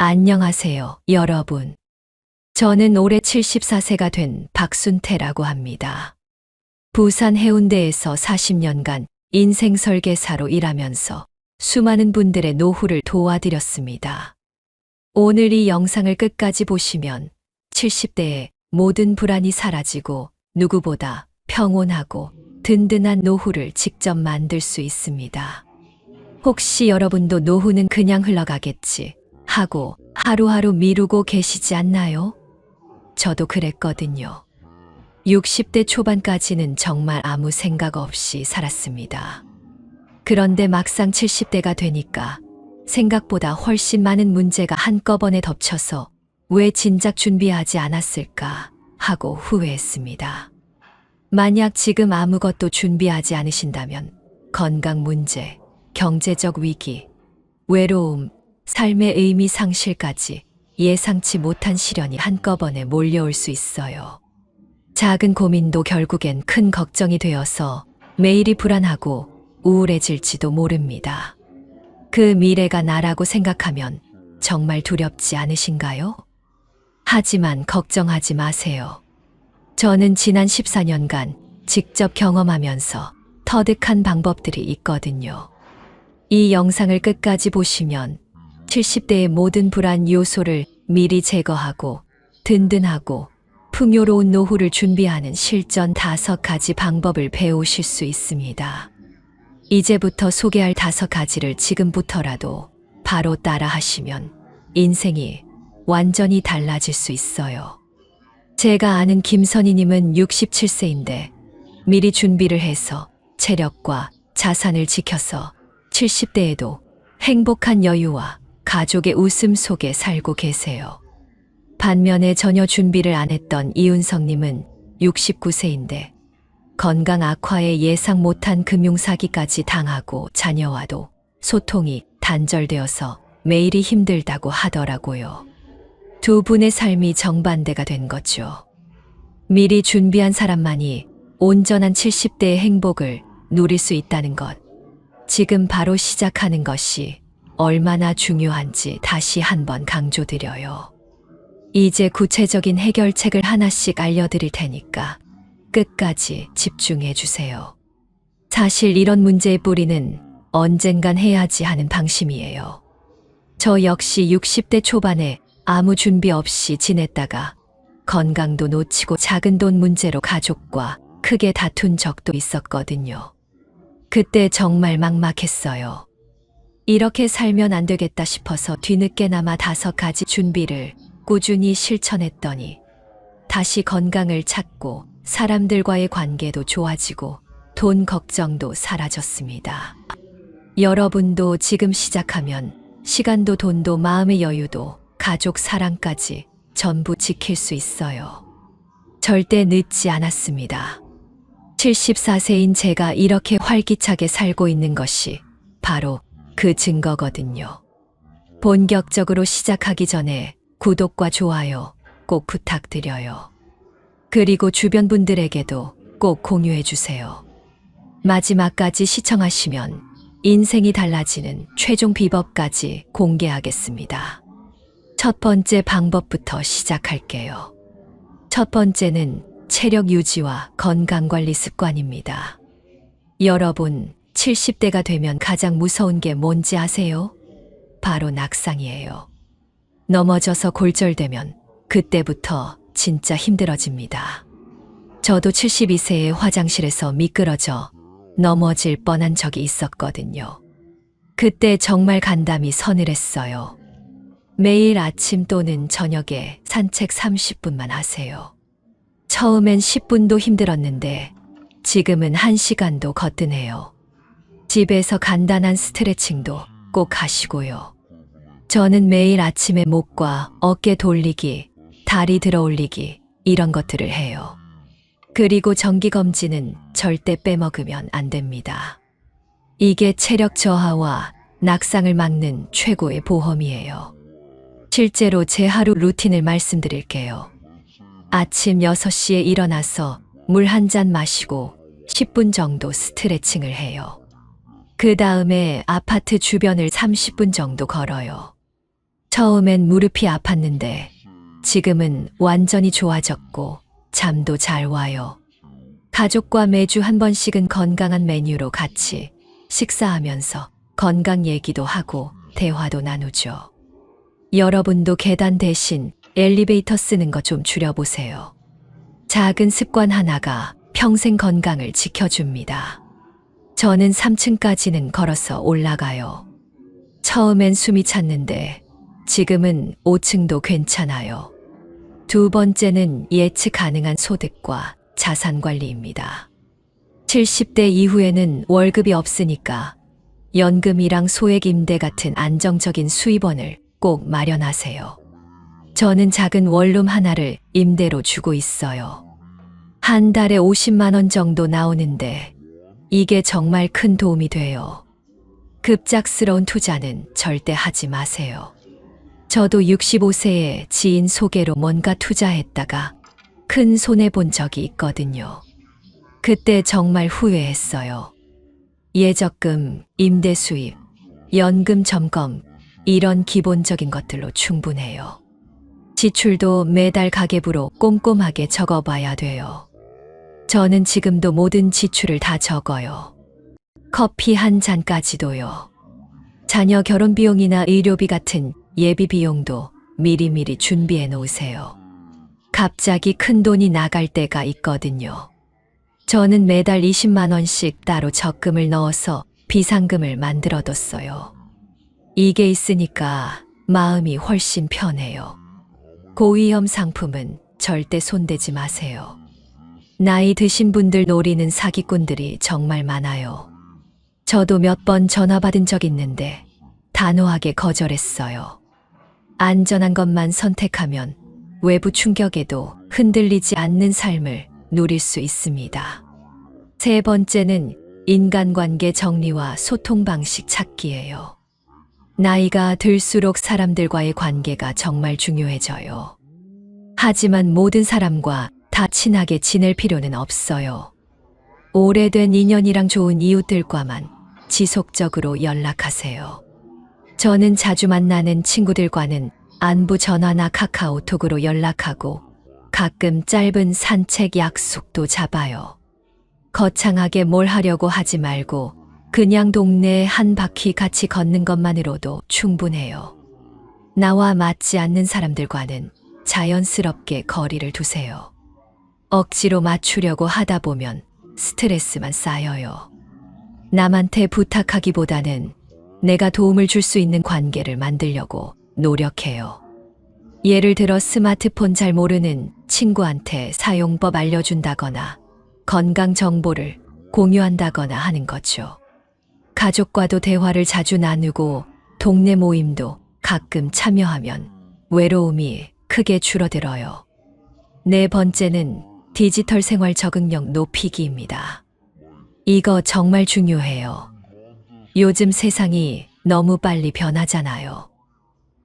안녕하세요, 여러분. 저는 올해 74세가 된 박순태라고 합니다. 부산 해운대에서 40년간 인생 설계사로 일하면서 수많은 분들의 노후를 도와드렸습니다. 오늘 이 영상을 끝까지 보시면 70대의 모든 불안이 사라지고 누구보다 평온하고 든든한 노후를 직접 만들 수 있습니다. 혹시 여러분도 노후는 그냥 흘러가겠지 하고 하루하루 미루고 계시지 않나요? 저도 그랬거든요. 60대 초반까지는 정말 아무 생각 없이 살았습니다. 그런데 막상 70대가 되니까 생각보다 훨씬 많은 문제가 한꺼번에 덮쳐서 왜 진작 준비하지 않았을까 하고 후회했습니다. 만약 지금 아무것도 준비하지 않으신다면 건강 문제, 경제적 위기, 외로움, 삶의 의미 상실까지 예상치 못한 시련이 한꺼번에 몰려올 수 있어요. 작은 고민도 결국엔 큰 걱정이 되어서 매일이 불안하고 우울해질지도 모릅니다. 그 미래가 나라고 생각하면 정말 두렵지 않으신가요? 하지만 걱정하지 마세요. 저는 지난 14년간 직접 경험하면서 터득한 방법들이 있거든요. 이 영상을 끝까지 보시면 70대의 모든 불안 요소를 미리 제거하고 든든하고 풍요로운 노후를 준비하는 실전 5가지 방법을 배우실 수 있습니다. 이제부터 소개할 5가지를 지금부터라도 바로 따라 하시면 인생이 완전히 달라질 수 있어요. 제가 아는 김선희님은 67세인데 미리 준비를 해서 체력과 자산을 지켜서 70대에도 행복한 여유와 가족의 웃음 속에 살고 계세요. 반면에 전혀 준비를 안 했던 이은성님은 69세인데 건강 악화에 예상 못한 금융사기까지 당하고 자녀와도 소통이 단절되어서 매일이 힘들다고 하더라고요. 두 분의 삶이 정반대가 된 거죠. 미리 준비한 사람만이 온전한 70대의 행복을 누릴 수 있다는 것. 지금 바로 시작하는 것이 얼마나 중요한지 다시 한번 강조드려요. 이제 구체적인 해결책을 하나씩 알려드릴 테니까 끝까지 집중해 주세요. 사실 이런 문제의 뿌리는 언젠간 해야지 하는 방심이에요. 저 역시 60대 초반에 아무 준비 없이 지냈다가 건강도 놓치고 작은 돈 문제로 가족과 크게 다툰 적도 있었거든요. 그때 정말 막막했어요. 이렇게 살면 안 되겠다 싶어서 뒤늦게나마 5가지 준비를 꾸준히 실천했더니 다시 건강을 찾고 사람들과의 관계도 좋아지고 돈 걱정도 사라졌습니다. 여러분도 지금 시작하면 시간도 돈도 마음의 여유도 가족 사랑까지 전부 지킬 수 있어요. 절대 늦지 않았습니다. 74세인 제가 이렇게 활기차게 살고 있는 것이 바로 그 증거거든요. 본격적으로 시작하기 전에 구독과 좋아요 꼭 부탁드려요. 그리고 주변 분들에게도 꼭 공유해 주세요. 마지막까지 시청하시면 인생이 달라지는 최종 비법까지 공개하겠습니다. 첫 번째 방법부터 시작할게요. 첫 번째는 체력 유지와 건강관리 습관입니다. 여러분, 70대가 되면 가장 무서운 게 뭔지 아세요? 바로 낙상이에요. 넘어져서 골절되면 그때부터 진짜 힘들어집니다. 저도 72세에 화장실에서 미끄러져 넘어질 뻔한 적이 있었거든요. 그때 정말 간담이 서늘했어요. 매일 아침 또는 저녁에 산책 30분만 하세요. 처음엔 10분도 힘들었는데 지금은 1시간도 거뜬해요. 집에서 간단한 스트레칭도 꼭 하시고요. 저는 매일 아침에 목과 어깨 돌리기, 다리 들어 올리기 이런 것들을 해요. 그리고 정기검진은 절대 빼먹으면 안 됩니다. 이게 체력 저하와 낙상을 막는 최고의 보험이에요. 실제로 제 하루 루틴을 말씀드릴게요. 아침 6시에 일어나서 물 한 잔 마시고 10분 정도 스트레칭을 해요. 그 다음에 아파트 주변을 30분 정도 걸어요. 처음엔 무릎이 아팠는데 지금은 완전히 좋아졌고 잠도 잘 와요. 가족과 매주 한 번씩은 건강한 메뉴로 같이 식사하면서 건강 얘기도 하고 대화도 나누죠. 여러분도 계단 대신 엘리베이터 쓰는 거 좀 줄여보세요. 작은 습관 하나가 평생 건강을 지켜줍니다. 저는 3층까지는 걸어서 올라가요. 처음엔 숨이 찼는데 지금은 5층도 괜찮아요. 두 번째는 예측 가능한 소득과 자산 관리입니다. 70대 이후에는 월급이 없으니까 연금이랑 소액 임대 같은 안정적인 수입원을 꼭 마련하세요. 저는 작은 원룸 하나를 임대로 주고 있어요. 한 달에 50만 원 정도 나오는데 이게 정말 큰 도움이 돼요. 급작스러운 투자는 절대 하지 마세요. 저도 65세에 지인 소개로 뭔가 투자했다가 큰 손해본 적이 있거든요. 그때 정말 후회했어요. 예적금, 임대 수입, 연금 점검, 이런 기본적인 것들로 충분해요. 지출도 매달 가계부로 꼼꼼하게 적어봐야 돼요. 저는 지금도 모든 지출을 다 적어요. 커피 한 잔까지도요. 자녀 결혼 비용이나 의료비 같은 예비 비용도 미리미리 준비해 놓으세요. 갑자기 큰 돈이 나갈 때가 있거든요. 저는 매달 20만 원씩 따로 적금을 넣어서 비상금을 만들어뒀어요. 이게 있으니까 마음이 훨씬 편해요. 고위험 상품은 절대 손대지 마세요. 나이 드신 분들 노리는 사기꾼들이 정말 많아요. 저도 몇 번 전화 받은 적 있는데 단호하게 거절했어요. 안전한 것만 선택하면 외부 충격에도 흔들리지 않는 삶을 누릴 수 있습니다. 세 번째는 인간관계 정리와 소통 방식 찾기예요. 나이가 들수록 사람들과의 관계가 정말 중요해져요. 하지만 모든 사람과 다 친하게 지낼 필요는 없어요. 오래된 인연이랑 좋은 이웃들과만 지속적으로 연락하세요. 저는 자주 만나는 친구들과는 안부 전화나 카카오톡으로 연락하고 가끔 짧은 산책 약속도 잡아요. 거창하게 뭘 하려고 하지 말고 그냥 동네에 한 바퀴 같이 걷는 것만으로도 충분해요. 나와 맞지 않는 사람들과는 자연스럽게 거리를 두세요. 억지로 맞추려고 하다 보면 스트레스만 쌓여요. 남한테 부탁하기보다는 내가 도움을 줄 수 있는 관계를 만들려고 노력해요. 예를 들어 스마트폰 잘 모르는 친구한테 사용법 알려준다거나 건강 정보를 공유한다거나 하는 거죠. 가족과도 대화를 자주 나누고 동네 모임도 가끔 참여하면 외로움이 크게 줄어들어요. 네 번째는 디지털 생활 적응력 높이기입니다. 이거 정말 중요해요. 요즘 세상이 너무 빨리 변하잖아요.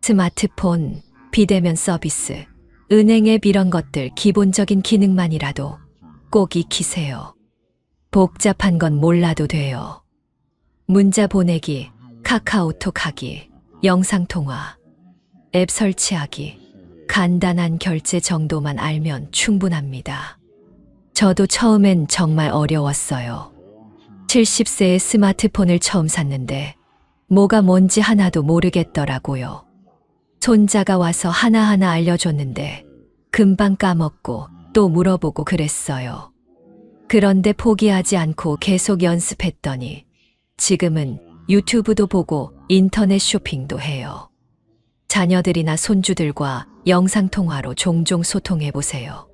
스마트폰, 비대면 서비스, 은행 앱 이런 것들 기본적인 기능만이라도 꼭 익히세요. 복잡한 건 몰라도 돼요. 문자 보내기, 카카오톡 하기, 영상통화, 앱 설치하기, 간단한 결제 정도만 알면 충분합니다. 저도 처음엔 정말 어려웠어요. 70세에 스마트폰을 처음 샀는데 뭐가 뭔지 하나도 모르겠더라고요. 손자가 와서 하나하나 알려줬는데 금방 까먹고 또 물어보고 그랬어요. 그런데 포기하지 않고 계속 연습했더니 지금은 유튜브도 보고 인터넷 쇼핑도 해요. 자녀들이나 손주들과 영상통화로 종종 소통해보세요.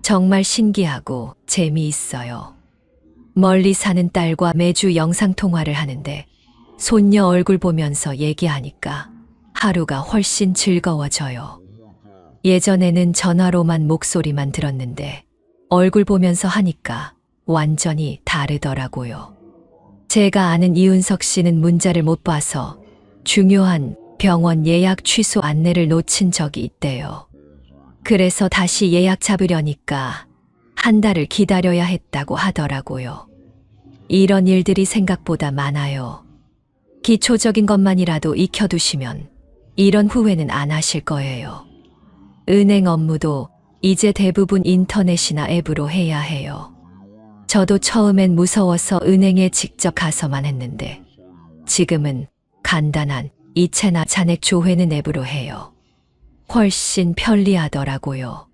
정말 신기하고 재미있어요. 멀리 사는 딸과 매주 영상통화를 하는데 손녀 얼굴 보면서 얘기하니까 하루가 훨씬 즐거워져요. 예전에는 전화로만 목소리만 들었는데 얼굴 보면서 하니까 완전히 다르더라고요. 제가 아는 이윤석 씨는 문자를 못 봐서 중요한 병원 예약 취소 안내를 놓친 적이 있대요. 그래서 다시 예약 잡으려니까 한 달을 기다려야 했다고 하더라고요. 이런 일들이 생각보다 많아요. 기초적인 것만이라도 익혀두시면 이런 후회는 안 하실 거예요. 은행 업무도 이제 대부분 인터넷이나 앱으로 해야 해요. 저도 처음엔 무서워서 은행에 직접 가서만 했는데 지금은 간단한 이체나 잔액 조회는 앱으로 해요. 훨씬 편리하더라고요.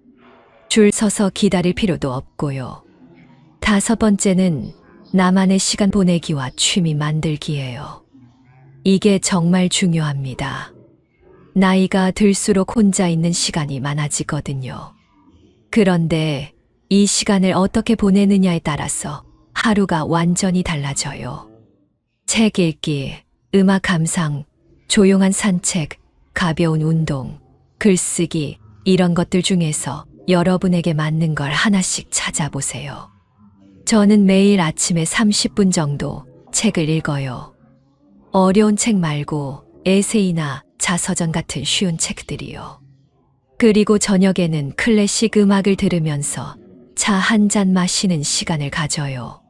줄 서서 기다릴 필요도 없고요. 다섯 번째는 나만의 시간 보내기와 취미 만들기예요. 이게 정말 중요합니다. 나이가 들수록 혼자 있는 시간이 많아지거든요. 그런데 이 시간을 어떻게 보내느냐에 따라서 하루가 완전히 달라져요. 책 읽기, 음악 감상, 조용한 산책, 가벼운 운동, 글쓰기, 이런 것들 중에서 여러분에게 맞는 걸 하나씩 찾아보세요. 저는 매일 아침에 30분 정도 책을 읽어요. 어려운 책 말고 에세이나 자서전 같은 쉬운 책들이요. 그리고 저녁에는 클래식 음악을 들으면서 차 한 잔 마시는 시간을 가져요.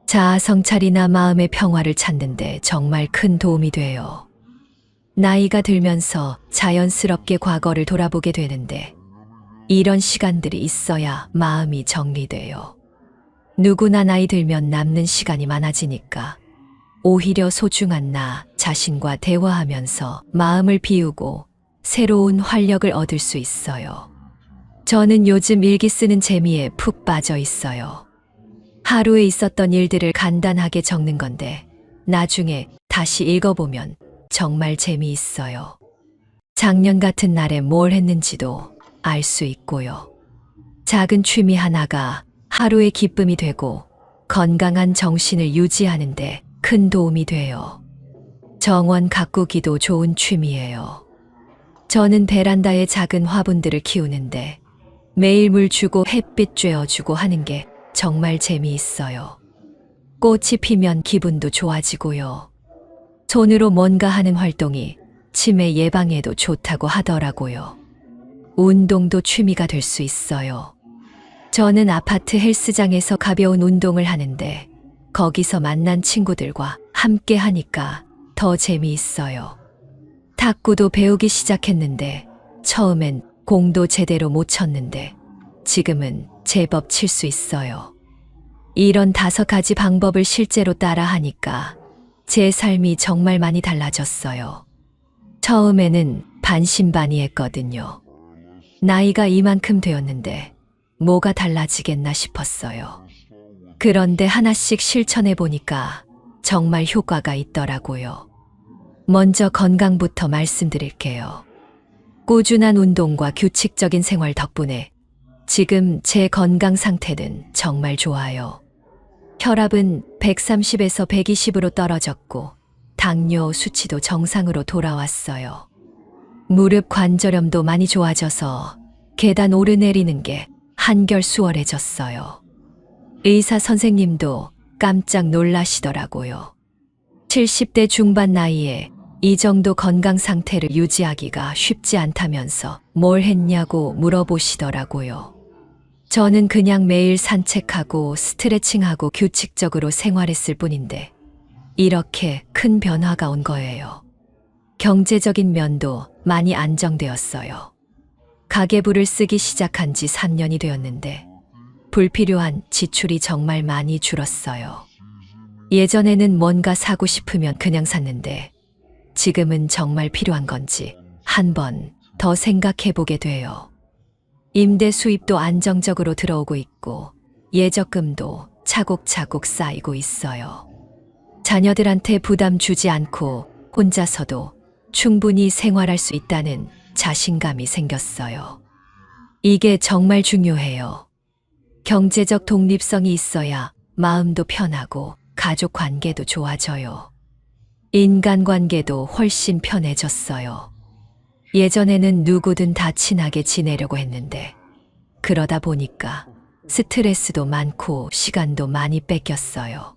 자아 성찰이나 마음의 평화를 찾는데 정말 큰 도움이 돼요. 나이가 들면서 자연스럽게 과거를 돌아보게 되는데 이런 시간들이 있어야 마음이 정리돼요. 누구나 나이 들면 남는 시간이 많아지니까 오히려 소중한 나 자신과 대화하면서 마음을 비우고 새로운 활력을 얻을 수 있어요. 저는 요즘 일기 쓰는 재미에 푹 빠져 있어요. 하루에 있었던 일들을 간단하게 적는 건데 나중에 다시 읽어보면 정말 재미있어요. 작년 같은 날에 뭘 했는지도 알 수 있고요. 작은 취미 하나가 하루의 기쁨이 되고 건강한 정신을 유지하는데 큰 도움이 돼요. 정원 가꾸기도 좋은 취미예요. 저는 베란다에 작은 화분들을 키우는데 매일 물 주고 햇빛 쬐어주고 하는 게 정말 재미있어요. 꽃이 피면 기분도 좋아지고요. 손으로 뭔가 하는 활동이 치매 예방에도 좋다고 하더라고요. 운동도 취미가 될 수 있어요. 저는 아파트 헬스장에서 가벼운 운동을 하는데 거기서 만난 친구들과 함께 하니까 더 재미있어요. 탁구도 배우기 시작했는데 처음엔 공도 제대로 못 쳤는데 지금은 제법 칠 수 있어요. 이런 5가지 방법을 실제로 따라 하니까 제 삶이 정말 많이 달라졌어요. 처음에는 반신반의했거든요. 나이가 이만큼 되었는데 뭐가 달라지겠나 싶었어요. 그런데 하나씩 실천해 보니까 정말 효과가 있더라고요. 먼저 건강부터 말씀드릴게요. 꾸준한 운동과 규칙적인 생활 덕분에 지금 제 건강 상태는 정말 좋아요. 혈압은 130에서 120으로 떨어졌고 당뇨 수치도 정상으로 돌아왔어요. 무릎 관절염도 많이 좋아져서 계단 오르내리는 게 한결 수월해졌어요. 의사 선생님도 깜짝 놀라시더라고요. 70대 중반 나이에 이 정도 건강 상태를 유지하기가 쉽지 않다면서 뭘 했냐고 물어보시더라고요. 저는 그냥 매일 산책하고 스트레칭하고 규칙적으로 생활했을 뿐인데 이렇게 큰 변화가 온 거예요. 경제적인 면도 많이 안정되었어요. 가계부를 쓰기 시작한 지 3년이 되었는데 불필요한 지출이 정말 많이 줄었어요. 예전에는 뭔가 사고 싶으면 그냥 샀는데 지금은 정말 필요한 건지 한 번 더 생각해 보게 돼요. 임대 수입도 안정적으로 들어오고 있고 예적금도 차곡차곡 쌓이고 있어요. 자녀들한테 부담 주지 않고 혼자서도 충분히 생활할 수 있다는 자신감이 생겼어요. 이게 정말 중요해요. 경제적 독립성이 있어야 마음도 편하고 가족 관계도 좋아져요. 인간관계도 훨씬 편해졌어요. 예전에는 누구든 다 친하게 지내려고 했는데 그러다 보니까 스트레스도 많고 시간도 많이 뺏겼어요.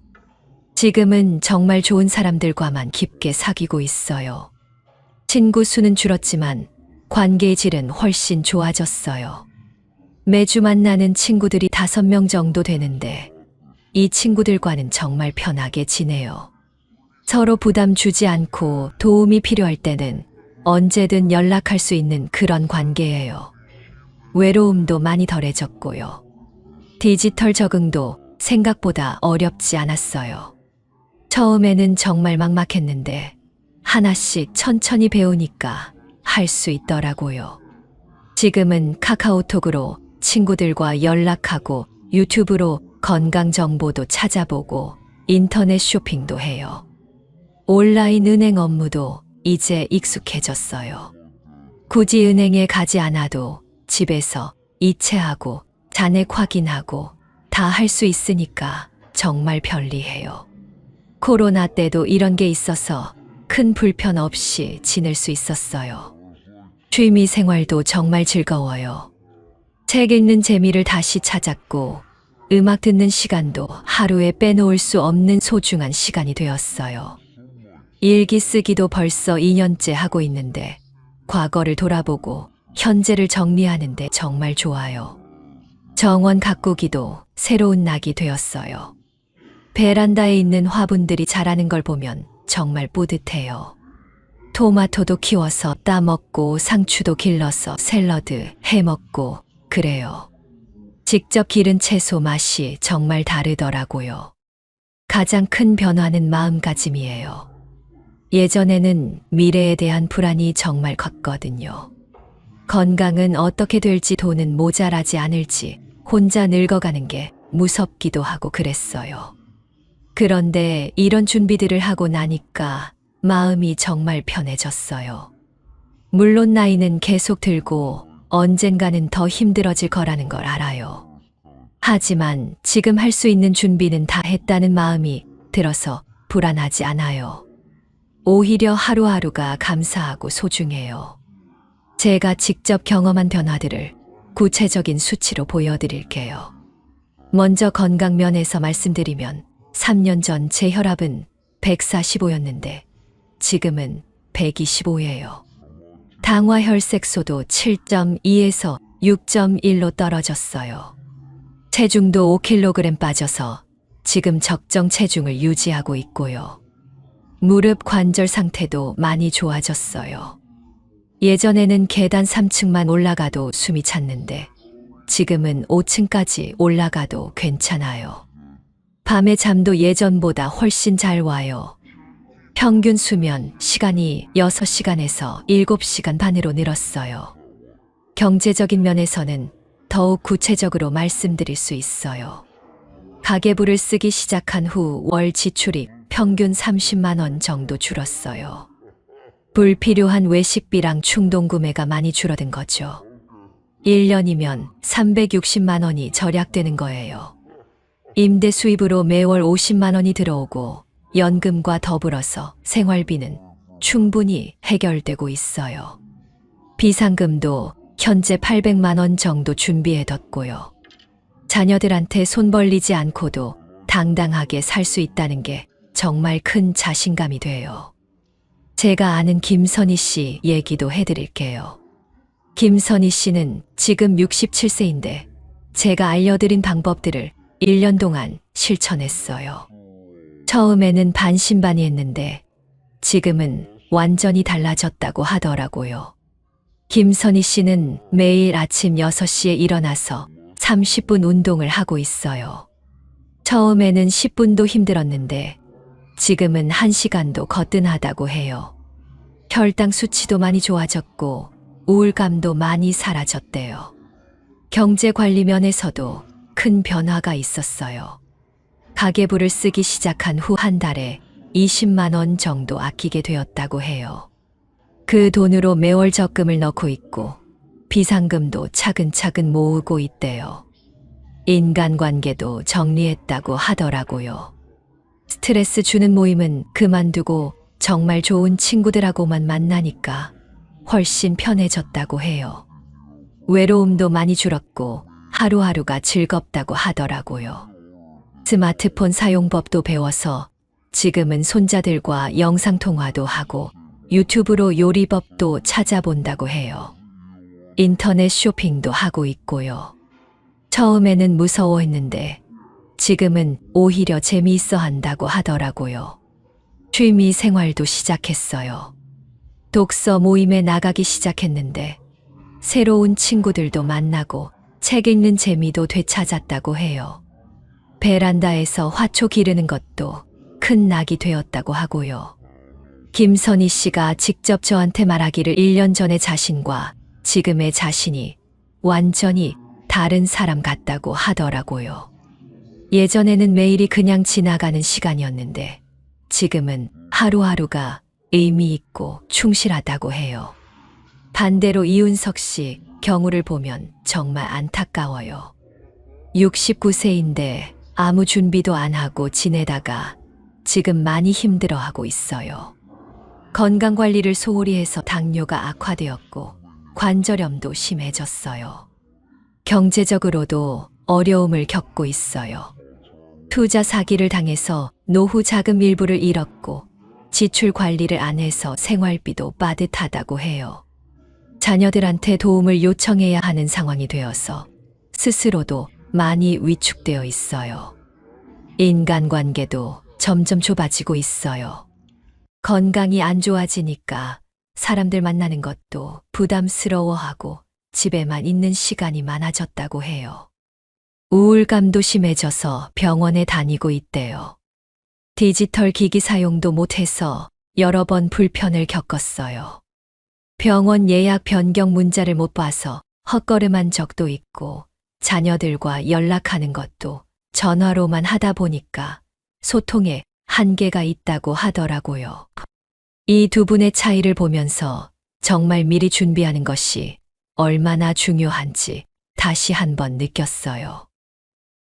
지금은 정말 좋은 사람들과만 깊게 사귀고 있어요. 친구 수는 줄었지만 관계의 질은 훨씬 좋아졌어요. 매주 만나는 친구들이 5명 정도 되는데 이 친구들과는 정말 편하게 지내요. 서로 부담 주지 않고 도움이 필요할 때는 언제든 연락할 수 있는 그런 관계예요. 외로움도 많이 덜해졌고요. 디지털 적응도 생각보다 어렵지 않았어요. 처음에는 정말 막막했는데 하나씩 천천히 배우니까 할 수 있더라고요. 지금은 카카오톡으로 친구들과 연락하고 유튜브로 건강 정보도 찾아보고 인터넷 쇼핑도 해요. 온라인 은행 업무도 이제 익숙해졌어요. 굳이 은행에 가지 않아도 집에서 이체하고 잔액 확인하고 다 할 수 있으니까 정말 편리해요. 코로나 때도 이런 게 있어서 큰 불편 없이 지낼 수 있었어요. 취미 생활도 정말 즐거워요. 책 읽는 재미를 다시 찾았고 음악 듣는 시간도 하루에 빼놓을 수 없는 소중한 시간이 되었어요. 일기 쓰기도 벌써 2년째 하고 있는데 과거를 돌아보고 현재를 정리하는데 정말 좋아요. 정원 가꾸기도 새로운 낙이 되었어요. 베란다에 있는 화분들이 자라는 걸 보면 정말 뿌듯해요. 토마토도 키워서 따먹고 상추도 길러서 샐러드 해먹고 그래요. 직접 기른 채소 맛이 정말 다르더라고요. 가장 큰 변화는 마음가짐이에요. 예전에는 미래에 대한 불안이 정말 컸거든요. 건강은 어떻게 될지 돈은 모자라지 않을지 혼자 늙어가는 게 무섭기도 하고 그랬어요. 그런데 이런 준비들을 하고 나니까 마음이 정말 편해졌어요. 물론 나이는 계속 들고 언젠가는 더 힘들어질 거라는 걸 알아요. 하지만 지금 할 수 있는 준비는 다 했다는 마음이 들어서 불안하지 않아요. 오히려 하루하루가 감사하고 소중해요. 제가 직접 경험한 변화들을 구체적인 수치로 보여드릴게요. 먼저 건강 면에서 말씀드리면 3년 전 제 혈압은 145였는데 지금은 125예요. 당화 혈색소도 7.2에서 6.1로 떨어졌어요. 체중도 5kg 빠져서 지금 적정 체중을 유지하고 있고요. 무릎 관절 상태도 많이 좋아졌어요. 예전에는 계단 3층만 올라가도 숨이 찼는데 지금은 5층까지 올라가도 괜찮아요. 밤에 잠도 예전보다 훨씬 잘 와요. 평균 수면 시간이 6시간에서 7시간 반으로 늘었어요. 경제적인 면에서는 더욱 구체적으로 말씀드릴 수 있어요. 가계부를 쓰기 시작한 후 월 지출이 평균 30만 원 정도 줄었어요. 불필요한 외식비랑 충동 구매가 많이 줄어든 거죠. 1년이면 360만 원이 절약되는 거예요. 임대 수입으로 매월 50만 원이 들어오고 연금과 더불어서 생활비는 충분히 해결되고 있어요. 비상금도 현재 800만 원 정도 준비해뒀고요. 자녀들한테 손 벌리지 않고도 당당하게 살 수 있다는 게 정말 큰 자신감이 돼요. 제가 아는 김선희 씨 얘기도 해드릴게요. 김선희 씨는 지금 67세인데 제가 알려드린 방법들을 1년 동안 실천했어요. 처음에는 반신반의했는데 지금은 완전히 달라졌다고 하더라고요. 김선희 씨는 매일 아침 6시에 일어나서 30분 운동을 하고 있어요. 처음에는 10분도 힘들었는데 지금은 1시간도 거뜬하다고 해요. 혈당 수치도 많이 좋아졌고 우울감도 많이 사라졌대요. 경제 관리 면에서도 큰 변화가 있었어요. 가계부를 쓰기 시작한 후 한 달에 20만 원 정도 아끼게 되었다고 해요. 그 돈으로 매월 적금을 넣고 있고 비상금도 차근차근 모으고 있대요. 인간관계도 정리했다고 하더라고요. 스트레스 주는 모임은 그만두고 정말 좋은 친구들하고만 만나니까 훨씬 편해졌다고 해요. 외로움도 많이 줄었고 하루하루가 즐겁다고 하더라고요. 스마트폰 사용법도 배워서 지금은 손자들과 영상통화도 하고 유튜브로 요리법도 찾아본다고 해요. 인터넷 쇼핑도 하고 있고요. 처음에는 무서워했는데 지금은 오히려 재미있어 한다고 하더라고요. 취미 생활도 시작했어요. 독서 모임에 나가기 시작했는데 새로운 친구들도 만나고 책 읽는 재미도 되찾았다고 해요. 베란다에서 화초 기르는 것도 큰 낙이 되었다고 하고요. 김선희 씨가 직접 저한테 말하기를 1년 전의 자신과 지금의 자신이 완전히 다른 사람 같다고 하더라고요. 예전에는 매일이 그냥 지나가는 시간이었는데 지금은 하루하루가 의미 있고 충실하다고 해요. 반대로 이윤석 씨 경우를 보면 정말 안타까워요. 69세인데 아무 준비도 안 하고 지내다가 지금 많이 힘들어하고 있어요. 건강관리를 소홀히 해서 당뇨가 악화되었고 관절염도 심해졌어요. 경제적으로도 어려움을 겪고 있어요. 투자 사기를 당해서 노후 자금 일부를 잃었고 지출 관리를 안 해서 생활비도 빠듯하다고 해요. 자녀들한테 도움을 요청해야 하는 상황이 되어서 스스로도 많이 위축되어 있어요. 인간관계도 점점 좁아지고 있어요. 건강이 안 좋아지니까 사람들 만나는 것도 부담스러워하고 집에만 있는 시간이 많아졌다고 해요. 우울감도 심해져서 병원에 다니고 있대요. 디지털 기기 사용도 못해서 여러 번 불편을 겪었어요. 병원 예약 변경 문자를 못 봐서 헛걸음한 적도 있고 자녀들과 연락하는 것도 전화로만 하다 보니까 소통에 한계가 있다고 하더라고요. 이 두 분의 차이를 보면서 정말 미리 준비하는 것이 얼마나 중요한지 다시 한번 느꼈어요.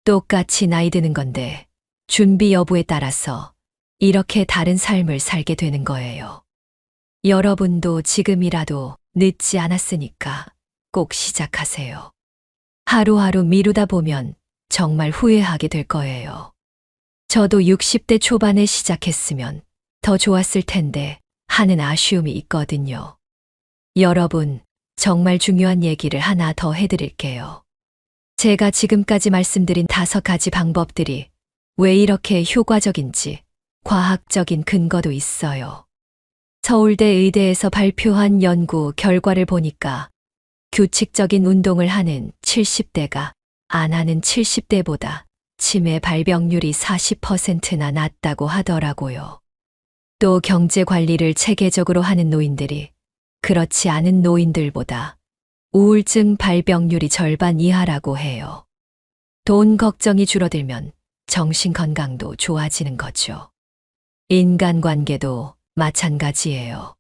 똑같이 나이 드는 건데 준비 여부에 따라서 이렇게 다른 삶을 살게 되는 거예요. 여러분도 지금이라도 늦지 않았으니까 꼭 시작하세요. 하루하루 미루다 보면 정말 후회하게 될 거예요. 저도 60대 초반에 시작했으면 더 좋았을 텐데 하는 아쉬움이 있거든요. 여러분, 정말 중요한 얘기를 하나 더 해드릴게요. 제가 지금까지 말씀드린 5가지 방법들이 왜 이렇게 효과적인지 과학적인 근거도 있어요. 서울대 의대에서 발표한 연구 결과를 보니까 규칙적인 운동을 하는 70대가 안 하는 70대보다 치매 발병률이 40%나 낮다고 하더라고요. 또 경제 관리를 체계적으로 하는 노인들이 그렇지 않은 노인들보다 우울증 발병률이 절반 이하라고 해요. 돈 걱정이 줄어들면 정신 건강도 좋아지는 거죠. 인간관계도 마찬가지예요.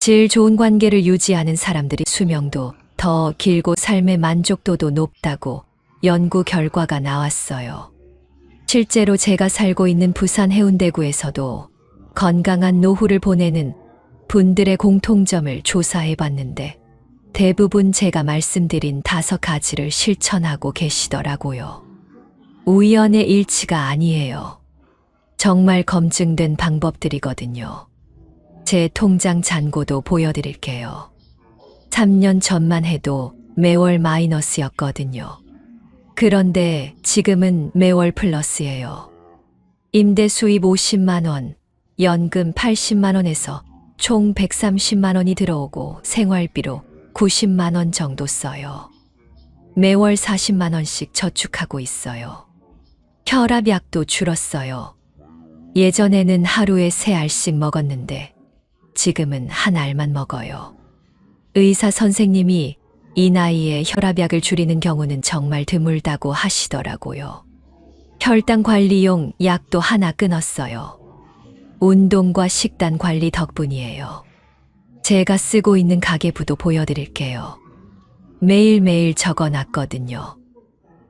질 좋은 관계를 유지하는 사람들이 수명도 더 길고 삶의 만족도도 높다고 연구 결과가 나왔어요. 실제로 제가 살고 있는 부산 해운대구에서도 건강한 노후를 보내는 분들의 공통점을 조사해 봤는데 대부분 제가 말씀드린 5가지를 실천하고 계시더라고요. 우연의 일치가 아니에요. 정말 검증된 방법들이거든요. 제 통장 잔고도 보여드릴게요. 3년 전만 해도 매월 마이너스였거든요. 그런데 지금은 매월 플러스예요. 임대 수입 50만 원, 연금 80만 원에서 총 130만 원이 들어오고 생활비로 90만 원 정도 써요. 매월 40만 원씩 저축하고 있어요. 혈압약도 줄었어요. 예전에는 하루에 3알씩 먹었는데 지금은 1알만 먹어요. 의사 선생님이 이 나이에 혈압약을 줄이는 경우는 정말 드물다고 하시더라고요. 혈당 관리용 약도 하나 끊었어요. 운동과 식단 관리 덕분이에요. 제가 쓰고 있는 가계부도 보여드릴게요. 매일매일 적어놨거든요.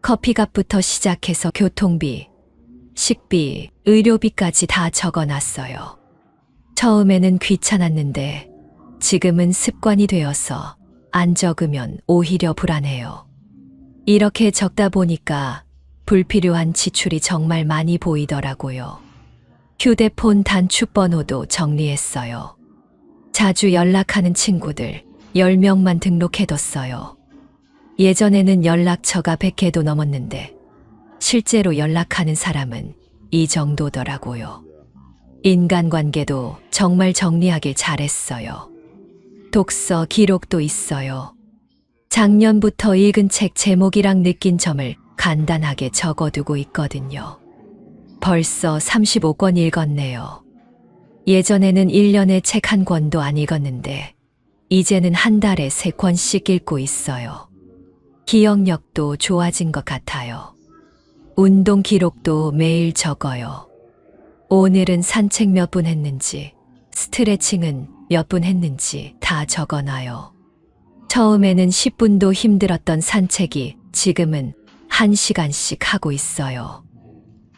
커피값부터 시작해서 교통비, 식비, 의료비까지 다 적어놨어요. 처음에는 귀찮았는데 지금은 습관이 되어서 안 적으면 오히려 불안해요. 이렇게 적다 보니까 불필요한 지출이 정말 많이 보이더라고요. 휴대폰 단축번호도 정리했어요. 자주 연락하는 친구들 10명만 등록해뒀어요. 예전에는 연락처가 100개도 넘었는데 실제로 연락하는 사람은 이 정도더라고요. 인간관계도 정말 정리하길 잘했어요. 독서 기록도 있어요. 작년부터 읽은 책 제목이랑 느낀 점을 간단하게 적어두고 있거든요. 벌써 35권 읽었네요. 예전에는 1년에 책 한 권도 안 읽었는데 이제는 한 달에 3권씩 읽고 있어요. 기억력도 좋아진 것 같아요. 운동 기록도 매일 적어요. 오늘은 산책 몇 분 했는지, 스트레칭은 몇 분 했는지 다 적어놔요. 처음에는 10분도 힘들었던 산책이 지금은 1시간씩 하고 있어요.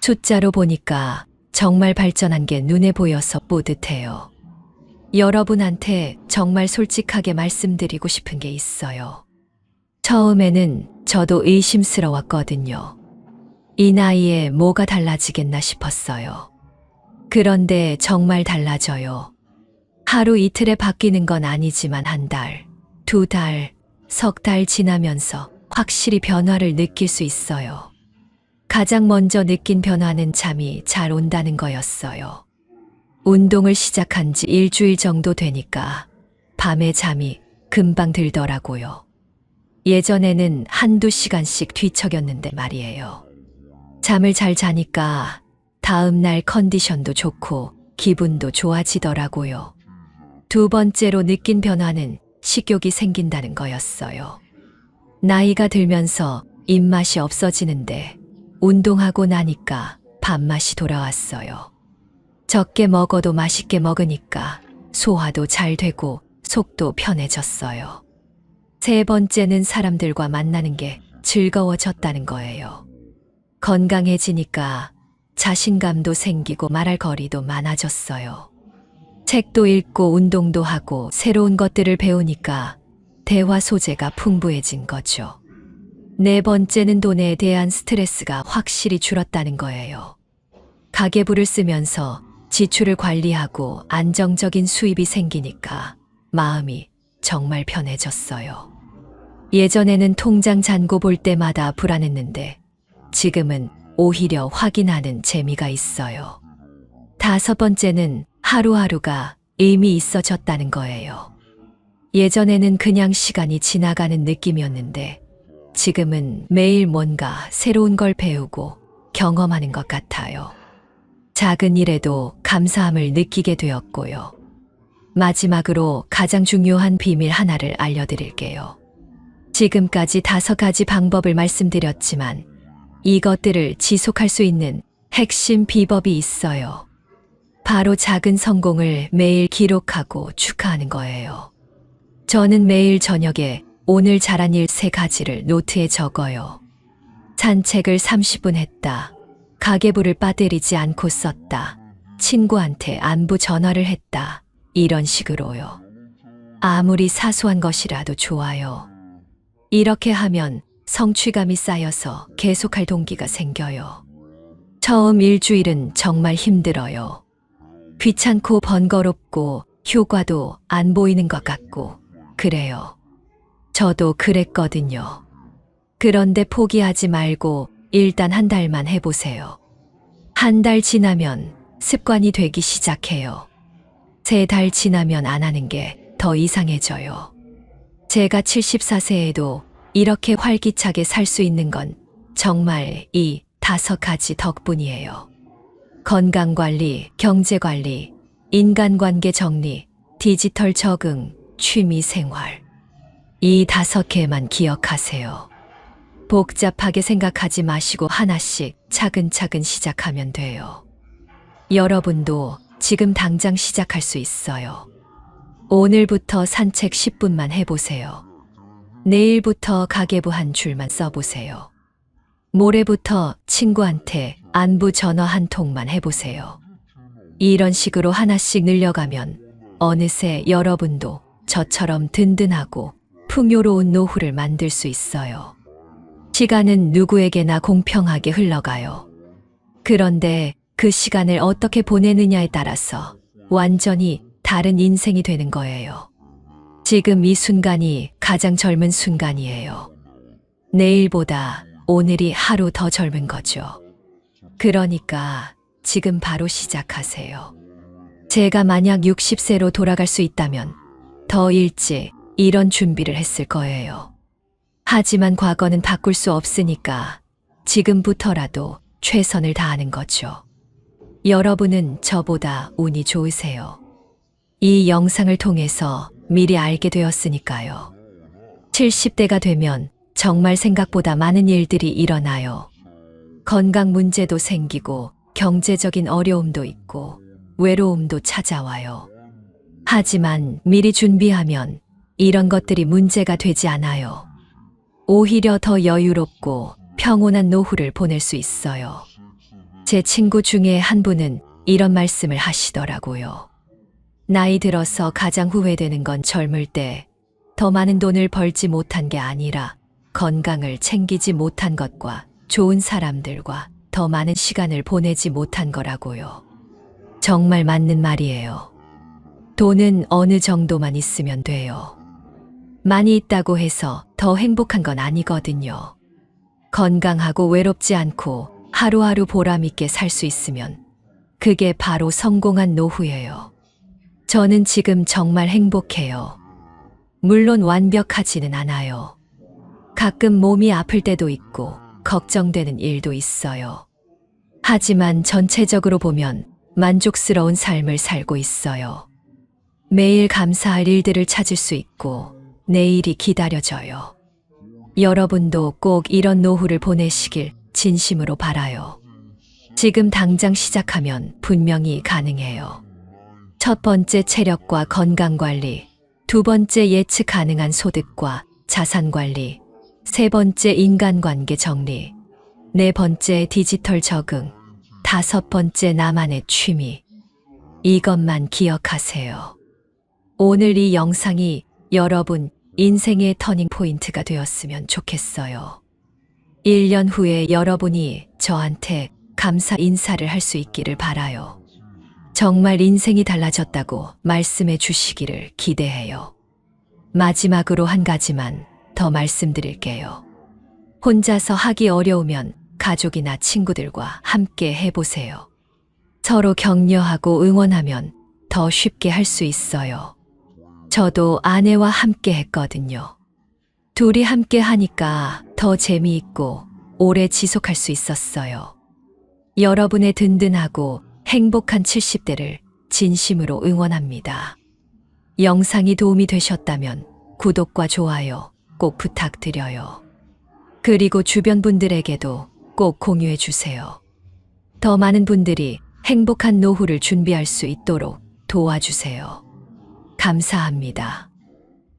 숫자로 보니까 정말 발전한 게 눈에 보여서 뿌듯해요. 여러분한테 정말 솔직하게 말씀드리고 싶은 게 있어요. 처음에는 저도 의심스러웠거든요. 이 나이에 뭐가 달라지겠나 싶었어요. 그런데 정말 달라져요. 하루 이틀에 바뀌는 건 아니지만 한 달, 2달, 석 달 지나면서 확실히 변화를 느낄 수 있어요. 가장 먼저 느낀 변화는 잠이 잘 온다는 거였어요. 운동을 시작한 지 일주일 정도 되니까 밤에 잠이 금방 들더라고요. 예전에는 한두 시간씩 뒤척였는데 말이에요. 잠을 잘 자니까 다음날 컨디션도 좋고 기분도 좋아지더라고요. 두 번째로 느낀 변화는 식욕이 생긴다는 거였어요. 나이가 들면서 입맛이 없어지는데 운동하고 나니까 밥맛이 돌아왔어요. 적게 먹어도 맛있게 먹으니까 소화도 잘 되고 속도 편해졌어요. 세 번째는 사람들과 만나는 게 즐거워졌다는 거예요. 건강해지니까 자신감도 생기고 말할 거리도 많아졌어요. 책도 읽고 운동도 하고 새로운 것들을 배우니까 대화 소재가 풍부해진 거죠. 네 번째는 돈에 대한 스트레스가 확실히 줄었다는 거예요. 가계부를 쓰면서 지출을 관리하고 안정적인 수입이 생기니까 마음이 정말 편해졌어요. 예전에는 통장 잔고 볼 때마다 불안했는데 지금은 오히려 확인하는 재미가 있어요. 다섯 번째는 하루하루가 의미 있어졌다는 거예요. 예전에는 그냥 시간이 지나가는 느낌이었는데 지금은 매일 뭔가 새로운 걸 배우고 경험하는 것 같아요. 작은 일에도 감사함을 느끼게 되었고요. 마지막으로 가장 중요한 비밀 하나를 알려드릴게요. 지금까지 5가지 방법을 말씀드렸지만 이것들을 지속할 수 있는 핵심 비법이 있어요. 바로 작은 성공을 매일 기록하고 축하하는 거예요. 저는 매일 저녁에 오늘 잘한 일 3가지를 노트에 적어요. 산책을 30분 했다. 가계부를 빠뜨리지 않고 썼다. 친구한테 안부 전화를 했다. 이런 식으로요. 아무리 사소한 것이라도 좋아요. 이렇게 하면 성취감이 쌓여서 계속할 동기가 생겨요. 처음 일주일은 정말 힘들어요. 귀찮고 번거롭고 효과도 안 보이는 것 같고 그래요. 저도 그랬거든요. 그런데 포기하지 말고 일단 한 달만 해보세요. 한 달 지나면 습관이 되기 시작해요. 3달 지나면 안 하는 게 더 이상해져요. 제가 74세에도 이렇게 활기차게 살 수 있는 건 정말 이 5가지 덕분이에요. 건강관리, 경제관리, 인간관계 정리, 디지털 적응, 취미생활. 이 5개만 기억하세요. 복잡하게 생각하지 마시고 하나씩 차근차근 시작하면 돼요. 여러분도 지금 당장 시작할 수 있어요. 오늘부터 산책 10분만 해보세요. 내일부터 가계부 한 줄만 써보세요. 모레부터 친구한테 안부 전화 한 통만 해보세요. 이런 식으로 하나씩 늘려가면 어느새 여러분도 저처럼 든든하고 풍요로운 노후를 만들 수 있어요. 시간은 누구에게나 공평하게 흘러가요. 그런데 그 시간을 어떻게 보내느냐에 따라서 완전히 다른 인생이 되는 거예요. 지금 이 순간이 가장 젊은 순간이에요. 내일보다 오늘이 하루 더 젊은 거죠. 그러니까 지금 바로 시작하세요. 제가 만약 60세로 돌아갈 수 있다면 더 일찍 이런 준비를 했을 거예요. 하지만 과거는 바꿀 수 없으니까 지금부터라도 최선을 다하는 거죠. 여러분은 저보다 운이 좋으세요. 이 영상을 통해서 미리 알게 되었으니까요. 70대가 되면 정말 생각보다 많은 일들이 일어나요. 건강 문제도 생기고 경제적인 어려움도 있고 외로움도 찾아와요. 하지만 미리 준비하면 이런 것들이 문제가 되지 않아요. 오히려 더 여유롭고 평온한 노후를 보낼 수 있어요. 제 친구 중에 한 분은 이런 말씀을 하시더라고요. 나이 들어서 가장 후회되는 건 젊을 때 더 많은 돈을 벌지 못한 게 아니라 건강을 챙기지 못한 것과 좋은 사람들과 더 많은 시간을 보내지 못한 거라고요. 정말 맞는 말이에요. 돈은 어느 정도만 있으면 돼요. 많이 있다고 해서 더 행복한 건 아니거든요. 건강하고 외롭지 않고 하루하루 보람있게 살 수 있으면 그게 바로 성공한 노후예요. 저는 지금 정말 행복해요. 물론 완벽하지는 않아요. 가끔 몸이 아플 때도 있고 걱정되는 일도 있어요. 하지만 전체적으로 보면 만족스러운 삶을 살고 있어요. 매일 감사할 일들을 찾을 수 있고 내일이 기다려져요. 여러분도 꼭 이런 노후를 보내시길 진심으로 바라요. 지금 당장 시작하면 분명히 가능해요. 첫 번째, 체력과 건강 관리. 두 번째, 예측 가능한 소득과 자산 관리. 세 번째, 인간관계 정리. 네 번째, 디지털 적응. 다섯 번째, 나만의 취미. 이것만 기억하세요. 오늘 이 영상이 여러분 인생의 터닝 포인트가 되었으면 좋겠어요. 1년 후에 여러분이 저한테 감사 인사를 할 수 있기를 바라요. 정말 인생이 달라졌다고 말씀해 주시기를 기대해요. 마지막으로 한 가지만 더 말씀드릴게요. 혼자서 하기 어려우면 가족이나 친구들과 함께 해보세요. 서로 격려하고 응원하면 더 쉽게 할 수 있어요. 저도 아내와 함께 했거든요. 둘이 함께 하니까 더 재미있고 오래 지속할 수 있었어요. 여러분의 든든하고 행복한 70대를 진심으로 응원합니다. 영상이 도움이 되셨다면 구독과 좋아요 꼭 부탁드려요. 그리고 주변 분들에게도 꼭 공유해 주세요. 더 많은 분들이 행복한 노후를 준비할 수 있도록 도와주세요. 감사합니다.